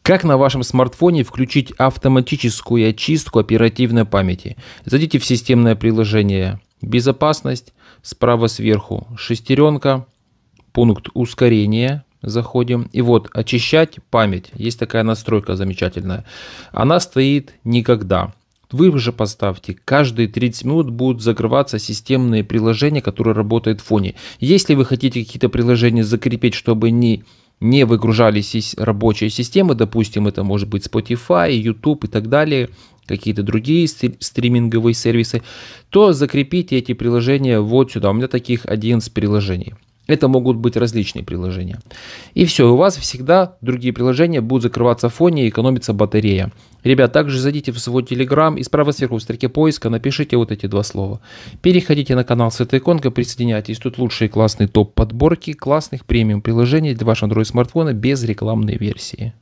Как на вашем смартфоне включить автоматическую очистку оперативной памяти? Зайдите в системное приложение «Безопасность», справа сверху шестеренка, пункт ускорения, заходим. И вот очищать память. Есть такая настройка замечательная. Она стоит никогда. Вы уже поставьте, каждые 30 минут будут закрываться системные приложения, которые работают в фоне. Если вы хотите какие-то приложения закрепить, чтобы не выгружались рабочие системы, допустим, это может быть Spotify, YouTube и так далее, какие-то другие стриминговые сервисы, то закрепите эти приложения вот сюда. У меня таких 11 приложений. Это могут быть различные приложения. И все, у вас всегда другие приложения будут закрываться в фоне и экономится батарея. Ребят, также зайдите в свой Telegram и справа сверху в строке поиска напишите вот эти два слова. Переходите на канал Святая Иконка, присоединяйтесь. Тут лучшие классные топ-подборки классных премиум приложений для вашего Android смартфона без рекламной версии.